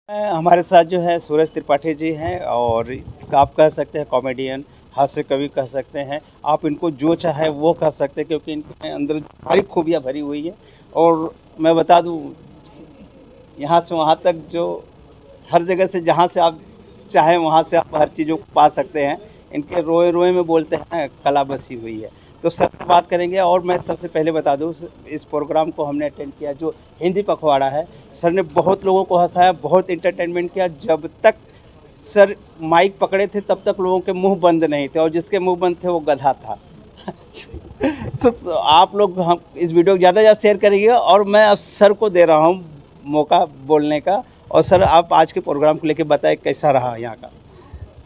हमारे साथ जो है सूरज त्रिपाठी जी हैं और आप कह सकते हैं कॉमेडियन, हास्य कवि कह सकते हैं। आप इनको जो चाहे वो कह सकते हैं क्योंकि इनके अंदर सारी खूबियाँ भरी हुई हैं। और मैं बता दूं, यहाँ से वहाँ तक जो हर जगह से जहाँ से आप चाहें वहाँ से आप हर चीज़ों को पा सकते हैं। इनके रोए रोए में बोलते हैं कला बसी हुई है। तो सर से बात करेंगे और मैं सबसे पहले बता दूं, इस प्रोग्राम को हमने अटेंड किया जो हिंदी पखवाड़ा है। सर ने बहुत लोगों को हंसाया, बहुत इंटरटेनमेंट किया। जब तक सर माइक पकड़े थे तब तक लोगों के मुंह बंद नहीं थे और जिसके मुंह बंद थे वो गधा था। तो आप लोग हम इस वीडियो को ज़्यादा ज़्यादा शेयर करेंगे और मैं अब सर को दे रहा हूँ मौका बोलने का। और सर आप आज के प्रोग्राम को लेकर बताएं कैसा रहा यहाँ का।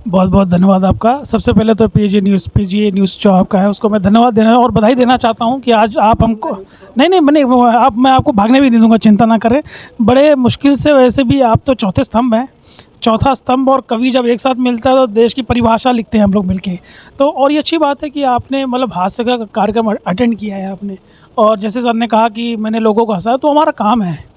बहुत बहुत धन्यवाद आपका। सबसे पहले तो पीजीए न्यूज़ जो आपका है उसको मैं धन्यवाद देना और बधाई देना चाहता हूँ कि आज आप हमको नहीं मैं आपको भागने भी दे दूँगा, चिंता ना करें। बड़े मुश्किल से वैसे भी आप तो चौथे स्तंभ हैं, चौथा स्तंभ और कवि जब एक साथ मिलता है तो देश की परिभाषा लिखते हैं हम लोग मिलके। तो और ये अच्छी बात है कि आपने मतलब हास्य का कार्यक्रम अटेंड किया है आपने। और जैसे सर ने कहा कि मैंने लोगों को हंसाया, तो हमारा काम है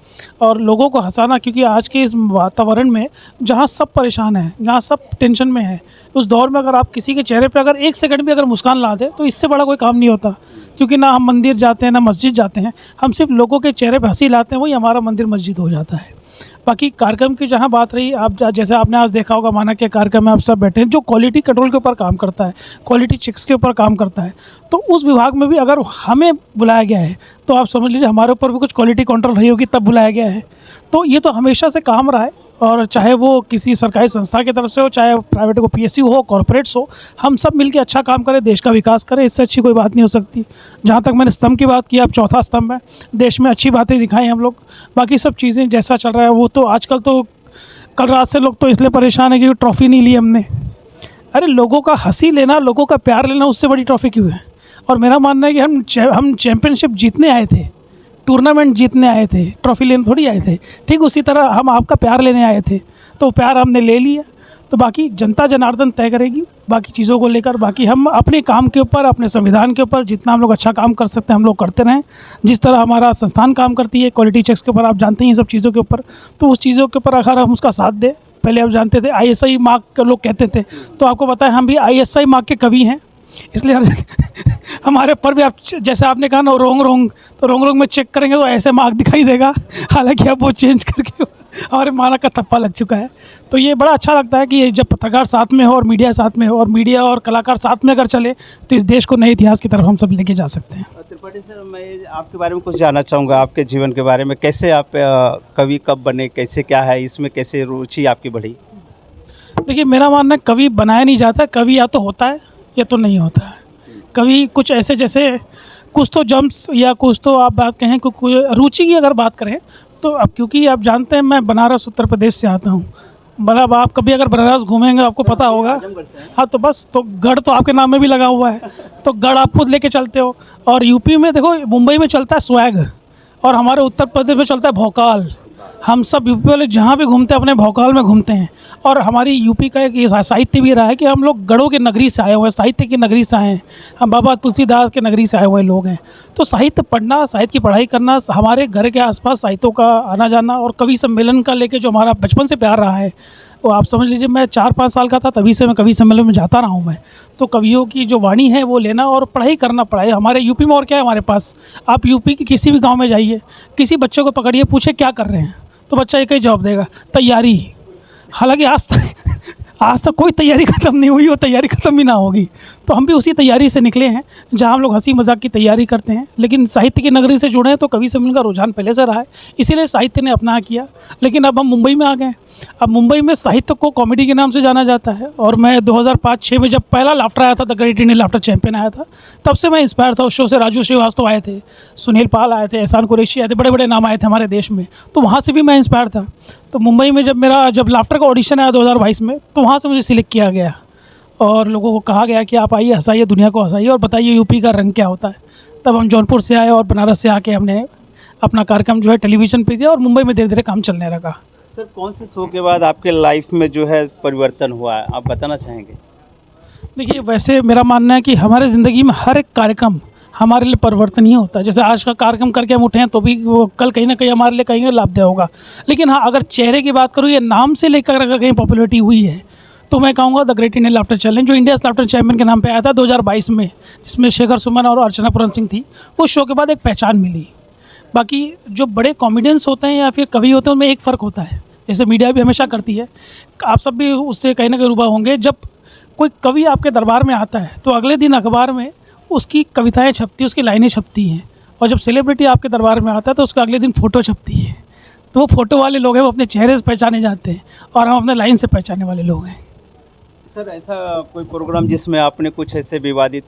और लोगों को हंसाना, क्योंकि आज के इस वातावरण में जहाँ सब परेशान हैं, जहाँ सब टेंशन में है, उस दौर में अगर आप किसी के चेहरे पे अगर एक सेकंड भी अगर मुस्कान ला दें तो इससे बड़ा कोई काम नहीं होता। क्योंकि ना हम मंदिर जाते हैं ना मस्जिद जाते हैं, हम सिर्फ लोगों के चेहरे पे हंसी लाते हैं, वही हमारा मंदिर मस्जिद हो जाता है। बाकी कार्यक्रम की जहाँ बात रही, आप जैसे आपने आज देखा होगा माना के कार्यक्रम में आप सब बैठे हैं, जो क्वालिटी कंट्रोल के ऊपर काम करता है, क्वालिटी चेक्स के ऊपर काम करता है, तो उस विभाग में भी अगर हमें बुलाया गया है तो आप समझ लीजिए हमारे ऊपर भी कुछ क्वालिटी कंट्रोल रही होगी तब बुलाया गया है। तो ये तो हमेशा से काम रहा है, और चाहे वो किसी सरकारी संस्था की तरफ से हो, चाहे प्राइवेट को पीएसयू हो, कॉर्पोरेट्स हो, हम सब मिलकर अच्छा काम करें, देश का विकास करें, इससे अच्छी कोई बात नहीं हो सकती। जहाँ तक मैंने स्तंभ की बात की, अब चौथा स्तंभ है, देश में अच्छी बातें दिखाई हम लोग। बाकी सब चीज़ें जैसा चल रहा है वो तो आजकल तो, कल रात से लोग तो इसलिए परेशान है कि ट्रॉफ़ी नहीं ली हमने। अरे लोगों का हंसी लेना, लोगों का प्यार लेना, उससे बड़ी ट्रॉफ़ी क्यों है। और मेरा मानना है कि हम चैम्पियनशिप जीतने आए थे, टूर्नामेंट जीतने आए थे, ट्रॉफ़ी लेने थोड़ी आए थे। ठीक उसी तरह हम आपका प्यार लेने आए थे, तो प्यार हमने ले लिया। तो बाकी जनता जनार्दन तय करेगी बाकी चीज़ों को लेकर। बाकी हम अपने काम के ऊपर, अपने संविधान के ऊपर जितना हम लोग अच्छा काम कर सकते हैं हम लोग करते रहें। जिस तरह हमारा संस्थान काम करती है क्वालिटी चेक्स के ऊपर, आप जानते हैं ये सब चीज़ों के ऊपर, तो उस चीज़ों के ऊपर अगर हम उसका साथ दें। पहले आप जानते थे ISI मार्क के लोग कहते थे, तो आपको पता है हम भी ISI मार्क के कवि हैं, इसलिए हर हमारे ऊपर भी आप जैसे आपने कहा ना रोंग रोंग, तो रोंग रोंग में चेक करेंगे तो ऐसे मार्क दिखाई देगा। हालांकि अब वो चेंज करके हमारे माना का थप्पा लग चुका है। तो ये बड़ा अच्छा लगता है कि जब पत्रकार साथ में हो और मीडिया साथ में हो और मीडिया और कलाकार साथ में अगर चले तो इस देश को नए इतिहास की तरफ हम सब लेके जा सकते हैं। त्रिपाठी सर, मैं आपके बारे में कुछ जानना चाहूँगा, आपके जीवन के बारे में। कैसे आप कवि कब बने, कैसे क्या है इसमें, कैसे रुचि आपकी बढ़ी? देखिए मेरा मानना है कवि बनाया नहीं जाता, कवि या तो होता है या तो नहीं होता है। कवि कुछ ऐसे, जैसे कुछ तो जम्स या कुछ तो आप बात कहें कि रुचि की अगर बात करें तो अब क्योंकि आप जानते हैं मैं बनारस उत्तर प्रदेश से आता हूँ। मतलब आप कभी अगर बनारस घूमेंगे आपको पता होगा। हाँ तो बस, तो गढ़ तो आपके नाम में भी लगा हुआ है, तो गढ़ आप खुद लेके चलते हो। और यूपी में देखो, मुंबई में चलता है स्वैग और हमारे उत्तर प्रदेश में चलता है भौकाल। हम सब यूपी वाले जहाँ भी घूमते हैं अपने भौकाल में घूमते हैं। और हमारी यूपी का एक साहित्य भी रहा है कि हम लोग गढ़ों की नगरी से आए हुए हैं, साहित्य की नगरी से आए हैं, हम बाबा तुलसीदास के नगरी से आए हुए लोग हैं। तो साहित्य पढ़ना, साहित्य की पढ़ाई करना, हमारे घर के आसपास साहित्यों का आना जाना और कवि सम्मेलन का लेके जो हमारा बचपन से प्यार रहा है, वो आप समझ लीजिए मैं 4-5 साल का था तभी से मैं कवि सम्मेलन में जाता रहा हूँ मैं। तो कवियों की जो वाणी है वो लेना और पढ़ाई करना। पढ़ाई हमारे यूपी में और क्या है हमारे पास, आप यूपी के किसी भी गाँव में जाइए, किसी बच्चे को पकड़िए, पूछे क्या कर रहे हैं, तो बच्चा एक ही जवाब देगा, तैयारी। हालांकि आज तक कोई तैयारी ख़त्म नहीं हुई और तैयारी ख़त्म भी ना होगी। तो हम भी उसी तैयारी से निकले हैं जहाँ हम लोग हंसी मजाक की तैयारी करते हैं, लेकिन साहित्य की नगरी से जुड़े हैं तो कवि सम्मेलन का रुझान पहले से रहा है, इसीलिए साहित्य ने अपना किया। लेकिन अब हम मुंबई में आ गए। अब मुंबई में साहित्य को कॉमेडी के नाम से जाना जाता है। और मैं 2005-06 में जब पहला लाफ्टर आया था, the great Indian laughter champion आया था, तब से मैं इंस्पायर था। उस शो से राजू श्रीवास्तव आए थे, सुनील पाल आए थे, एहसान कुरैशी आए थे, बड़े बड़े नाम आए थे हमारे देश में, तो वहाँ से भी मैं इंस्पायर था। तो मुंबई में जब लाफ्टर का ऑडिशन आया 2022 में, तो वहाँ से मुझे सिलेक्ट किया गया और लोगों को कहा गया कि आप आइए, हंसाइए, दुनिया को हंसाइए और बताइए यूपी का रंग क्या होता है। तब हम जौनपुर से आए और बनारस से आके हमने अपना कार्यक्रम जो है टेलीविज़न पे दिया और मुंबई में धीरे धीरे काम चलने लगा। सर, कौन से शो के बाद आपके लाइफ में जो है परिवर्तन हुआ है, आप बताना चाहेंगे? देखिए वैसे मेरा मानना है कि हमारे ज़िंदगी में हर एक कार्यक्रम, हमारे लिए परिवर्तनीय होता है। जैसे आज का कार्यक्रम करके हम उठे हैं तो भी वो कल कहीं ना कहीं हमारे लिए कहीं लाभदायक होगा। लेकिन हाँ, अगर चेहरे की बात करूँ या नाम से लेकर अगर कहीं पॉपुलरिटी हुई है तो मैं कहूँगा the great Indian laughter challenge, जो इंडिया लाफ्टर चैम्पियन के नाम पे आया था 2022 में, जिसमें शेखर सुमन और अर्चना पूरन सिंह थी। वो शो के बाद एक पहचान मिली। बाकी जो बड़े कॉमेडियंस होते हैं या फिर कवि होते हैं, उनमें एक फ़र्क होता है, जैसे मीडिया भी हमेशा करती है, आप सब भी उससे कहीं ना कहीं रूबा होंगे। जब कोई कवि आपके दरबार में आता है तो अगले दिन अखबार में उसकी कविताएं छपती हैं, उसकी लाइनें छपती हैं। और जब सेलिब्रिटी आपके दरबार में आता है तो उसका अगले दिन फ़ोटो छपती है। तो वो फ़ोटो वाले लोग हैं, वो अपने चेहरे से पहचाने जाते हैं और हम अपने लाइन से पहचानने वाले लोग हैं। सर, ऐसा कोई प्रोग्राम जिसमें आपने कुछ ऐसे विवादित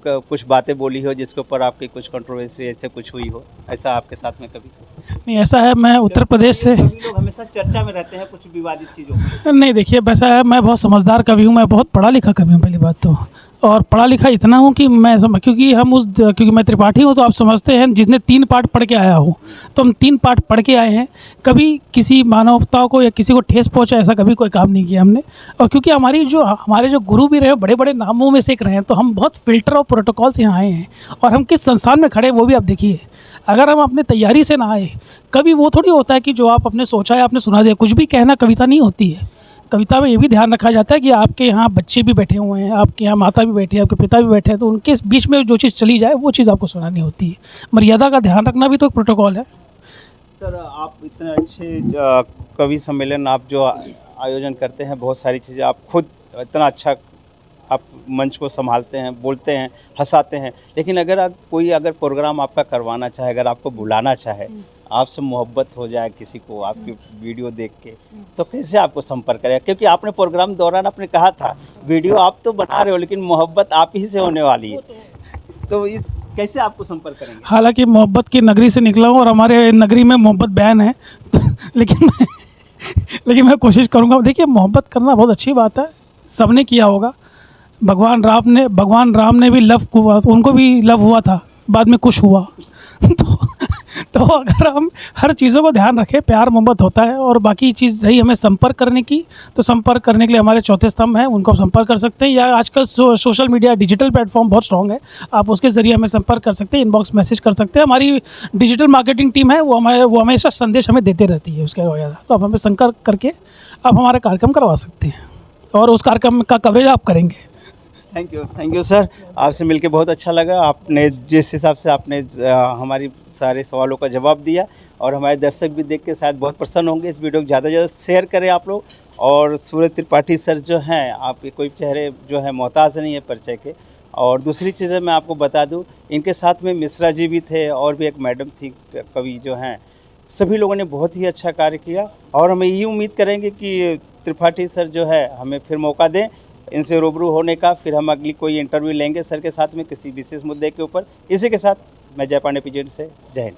कुछ बातें बोली हो जिसके ऊपर आपकी कुछ कंट्रोवर्सी ऐसे कुछ हुई हो, ऐसा आपके साथ में कभी? नहीं, ऐसा है, मैं उत्तर प्रदेश से कवि लोग हमेशा चर्चा में रहते हैं कुछ विवादित चीज़ों में। नहीं, देखिए वैसा है, मैं बहुत समझदार कवि हूँ, मैं बहुत पढ़ा लिखा कवि हूँ पहली बात तो। और पढ़ा लिखा इतना हूँ कि क्योंकि मैं त्रिपाठी हूँ, तो आप समझते हैं जिसने 3 पाठ पढ़ के आया हो, तो हम 3 पाठ पढ़ के आए हैं। कभी किसी मानवता को या किसी को ठेस पहुँचा ऐसा कभी कोई काम नहीं किया हमने। और क्योंकि हमारे जो गुरु भी रहे, बड़े बड़े नामों में से एक रहे हैं, तो हम बहुत फ़िल्टर और प्रोटोकॉल से यहाँ आए हैं। और हम किस संस्थान में खड़े हैं वो भी आप देखिए। अगर हम अपने तैयारी से ना आए, कभी वो थोड़ी होता है कि जो आप अपने सोचा है आपने सुना दिया। कुछ भी कहना कविता नहीं होती है। कविता में ये भी ध्यान रखा जाता है कि आपके यहाँ बच्चे भी बैठे हुए हैं, आपके यहाँ माता भी बैठी है, आपके पिता भी बैठे हैं, तो उनके बीच में जो चीज़ चली जाए वो चीज़ आपको सुनानी होती है। मर्यादा का ध्यान रखना भी तो एक प्रोटोकॉल है। सर, आप इतने अच्छे कवि सम्मेलन आप जो आयोजन करते हैं, बहुत सारी चीज़ें आप खुद इतना अच्छा आप मंच को संभालते हैं, बोलते हैं, हंसाते हैं। लेकिन अगर कोई प्रोग्राम आपका करवाना चाहे, अगर आपको बुलाना चाहे, आपसे मोहब्बत हो जाए किसी को आपकी वीडियो देख के, तो कैसे आपको संपर्क करेगा? क्योंकि आपने प्रोग्राम दौरान आपने कहा था वीडियो आप तो बना रहे हो लेकिन मोहब्बत आप ही से होने वाली है, तो इस कैसे आपको संपर्क करेंगे? हालांकि मोहब्बत की नगरी से निकला हूँ और हमारे नगरी में मोहब्बत बैन है लेकिन मैं कोशिश करूँगा। देखिए, मोहब्बत करना बहुत अच्छी बात है, सबने किया होगा। भगवान राम ने भी लव हुआ, उनको भी लव हुआ था, बाद में कुछ हुआ तो अगर हम हर चीज़ों को ध्यान रखें, प्यार मोहब्बत होता है। और बाकी चीज़ रही हमें संपर्क करने की, तो संपर्क करने के लिए हमारे चौथे स्तंभ हैं, उनको आप संपर्क कर सकते हैं। या आजकल सोशल मीडिया डिजिटल प्लेटफॉर्म बहुत स्ट्रॉन्ग है, आप उसके ज़रिए हमें संपर्क कर सकते हैं, इनबॉक्स मैसेज कर सकते हैं। हमारी डिजिटल मार्केटिंग टीम है, वो हमेशा संदेश हमें देते रहती है उसके वजह, तो आप हमें संपर्क करके आप हमारा कार्यक्रम करवा सकते हैं और उस कार्यक्रम का कवरेज आप करेंगे। थैंक यू सर, आपसे मिलके बहुत अच्छा लगा। आपने जिस हिसाब से आपने हमारी सारे सवालों का जवाब दिया, और हमारे दर्शक भी देख के शायद बहुत प्रसन्न होंगे। इस वीडियो को ज़्यादा से ज़्यादा शेयर करें आप लोग। और सूरज त्रिपाठी सर जो हैं, आपके कोई चेहरे जो है मोहताज नहीं है परिचय के। और दूसरी चीज़ें मैं आपको बता दूं, इनके साथ में मिश्रा जी भी थे और भी एक मैडम थी कवि जो हैं। सभी लोगों ने बहुत ही अच्छा कार्य किया और हम यही उम्मीद करेंगे कि त्रिपाठी सर जो है हमें फिर मौका दें इनसे रूबरू होने का। फिर हम अगली कोई इंटरव्यू लेंगे सर के साथ में किसी विशेष मुद्दे के ऊपर। इसी के साथ मैं जय पांडे पीजेड से, जय हिंद।